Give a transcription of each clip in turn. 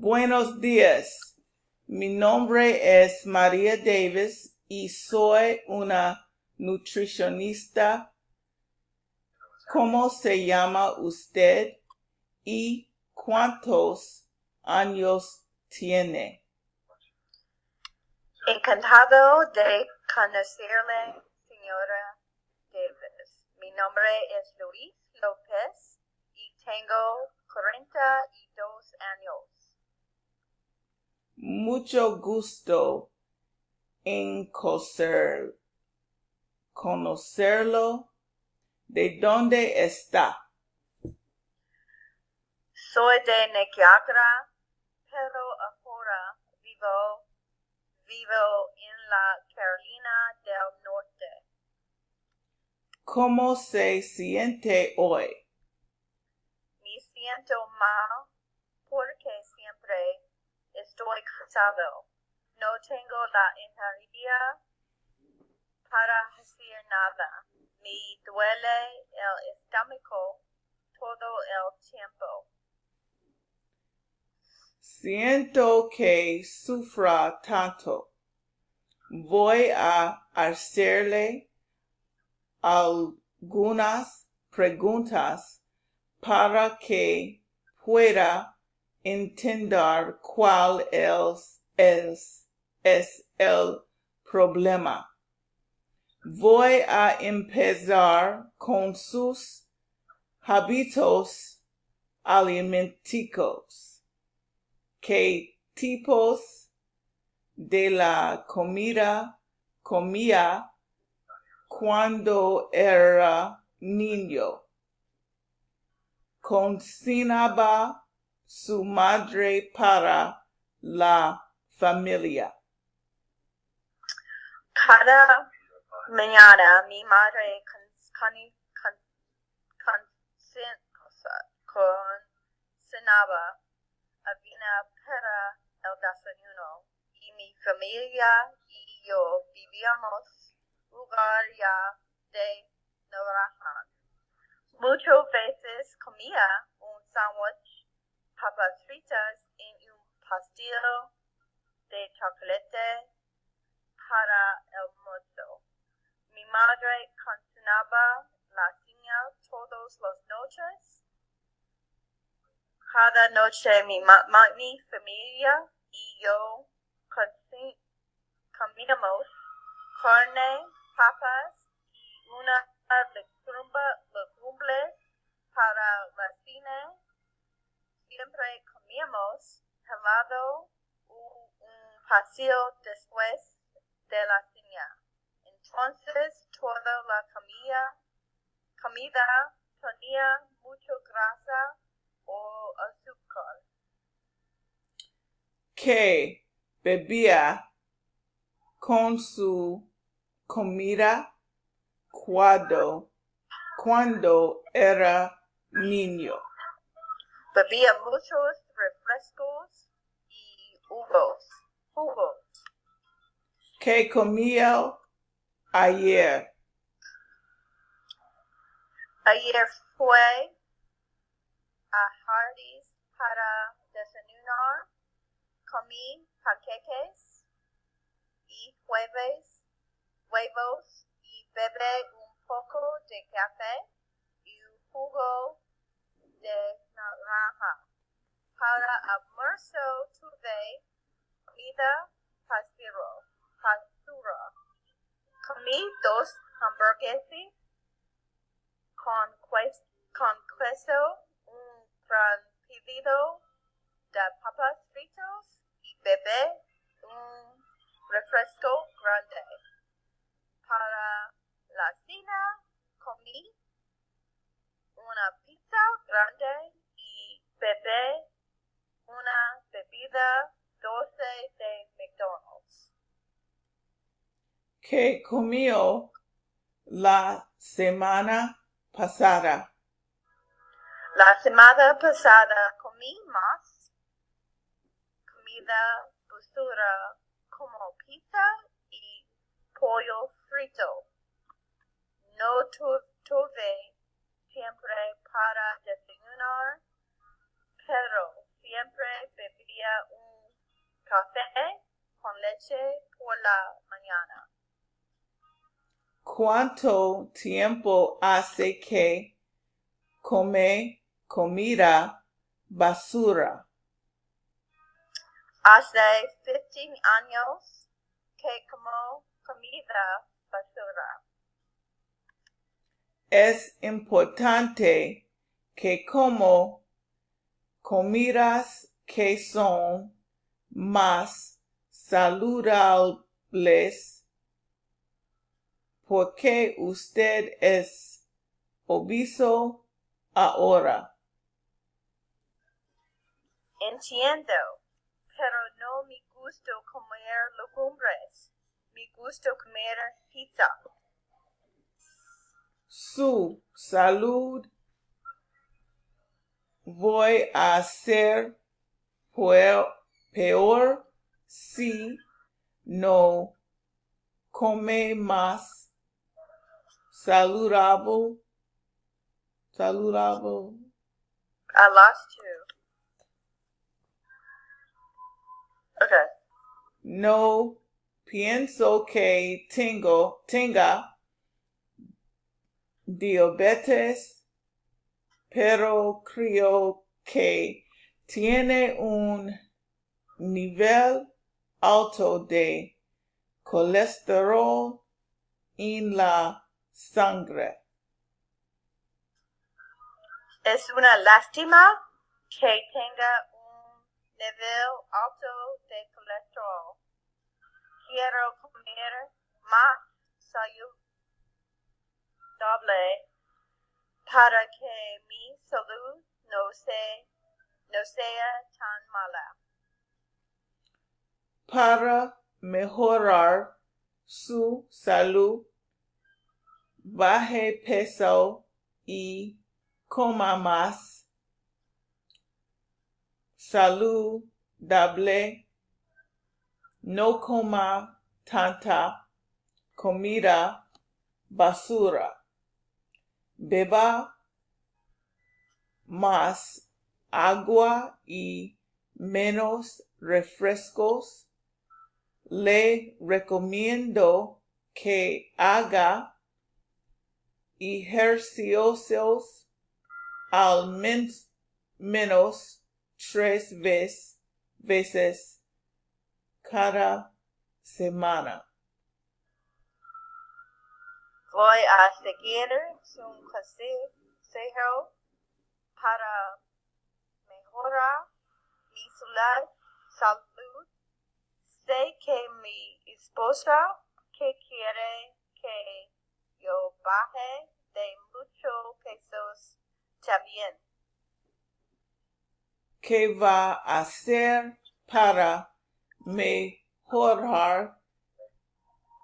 Buenos días. Mi nombre es María Davis y soy una nutricionista. ¿Cómo se llama usted y cuántos años tiene? Encantado de conocerle, señora Davis. Mi nombre es Luis López y tengo 42 años. Mucho gusto en conocerlo. ¿De dónde está? Soy de Niagara, pero ahora vivo en la Carolina del Norte. ¿Cómo se siente hoy? Me siento mal porque siempre estoy cansado. No tengo la energía para hacer nada. Me duele el estómago todo el tiempo. Siento que sufra tanto. Voy a hacerle algunas preguntas para que pueda entender cuál es el problema. Voy a empezar con sus hábitos alimentícios. ¿Qué tipos de la comida comía cuando era niño? Cocinaba su madre para la familia. Cada mañana mi madre cocinaba avena para el desayuno y mi familia y yo vivíamos lugar ya de naranja. Muchas veces comía un sándwich, papas fritas y un pastel de chocolate para el almuerzo. Mi madre cocinaba lasaña todas las noches. Cada noche mi familia y yo comíamos carne, papas y una legumbres para la cena. Siempre comíamos helado o un pastel después de la cena. Entonces toda la comida tenía mucha grasa o azúcar. ¿Qué bebía con su comida cuando era niño? Bebía muchos refrescos y jugos. ¿Qué comía ayer? Ayer fue a Hardee's para desayunar. Comí panqueques y huevos y bebé un poco de café y un jugo de naranja. Para almuerzo tuve comida pastura. Comí 2 hamburguesas con queso, un gran pedido de papas fritas y bebé un refresco grande. Para la cena comí una pizza grande y bebé una bebida dulce de McDonald's. ¿Qué comió la semana pasada? La semana pasada comí más comida basura como pizza y pollo frito. No tuve tiempo para desayunar, pero siempre bebía tomaría un café con leche por la mañana. ¿Cuánto tiempo hace que come comida basura? Hace 15 años que como comida basura. Es importante que como comidas que son más saludables porque usted es obeso ahora. Entiendo, pero no me gusta comer legumbres. Me gusta comer pizza. Su salud voy a ser peor si no come más saludable. I lost you. Okay. No pienso que tenga diabetes, pero creo que tiene un nivel alto de colesterol en la sangre. Es una lástima que tenga un nivel alto de colesterol. Quiero comer más saludable para que mi salud no sea tan mala. Para mejorar su salud, baje peso y coma más saludable. No coma tanta comida basura. Beba más agua y menos refrescos. Le recomiendo que haga ejercicios al menos 3 veces cada semana. Voy a seguir su consejo para mejorar mi salud. Sé que mi esposa que quiere que yo baje de mucho pesos también. ¿Qué va a hacer para mejorar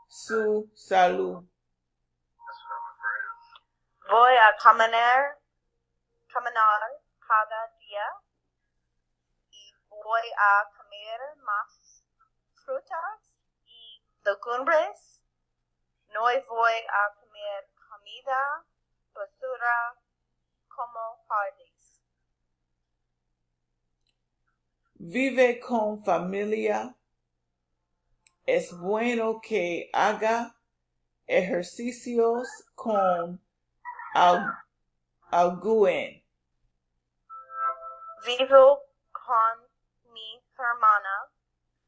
su salud? Voy a caminar cada día y voy a comer más frutas y legumbres. No voy a comer comida basura como Hardys. Vive con familia. Es bueno que haga ejercicios con alguien. Vivo con mi hermana,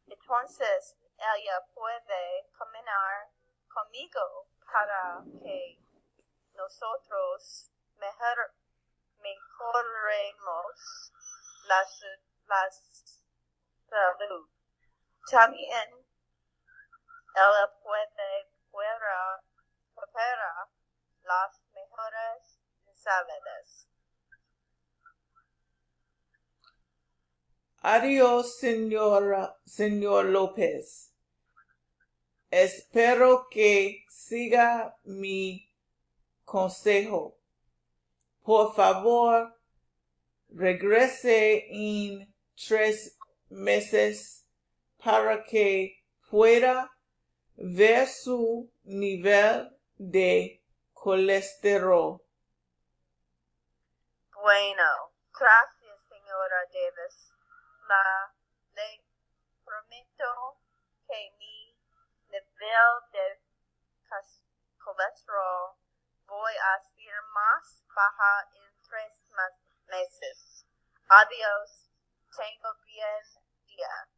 entonces ella puede caminar conmigo para que nosotros mejoremos la salud. También ella puede preparar las mejores ensaladas. Adiós, señor López. Espero que siga mi consejo. Por favor, regrese en 3 meses para que pueda ver su nivel de colesterol. Bueno, gracias, señora Davis. La nivel de colesterol voy a ser más baja en 3 meses. Adiós. Tengo bien día.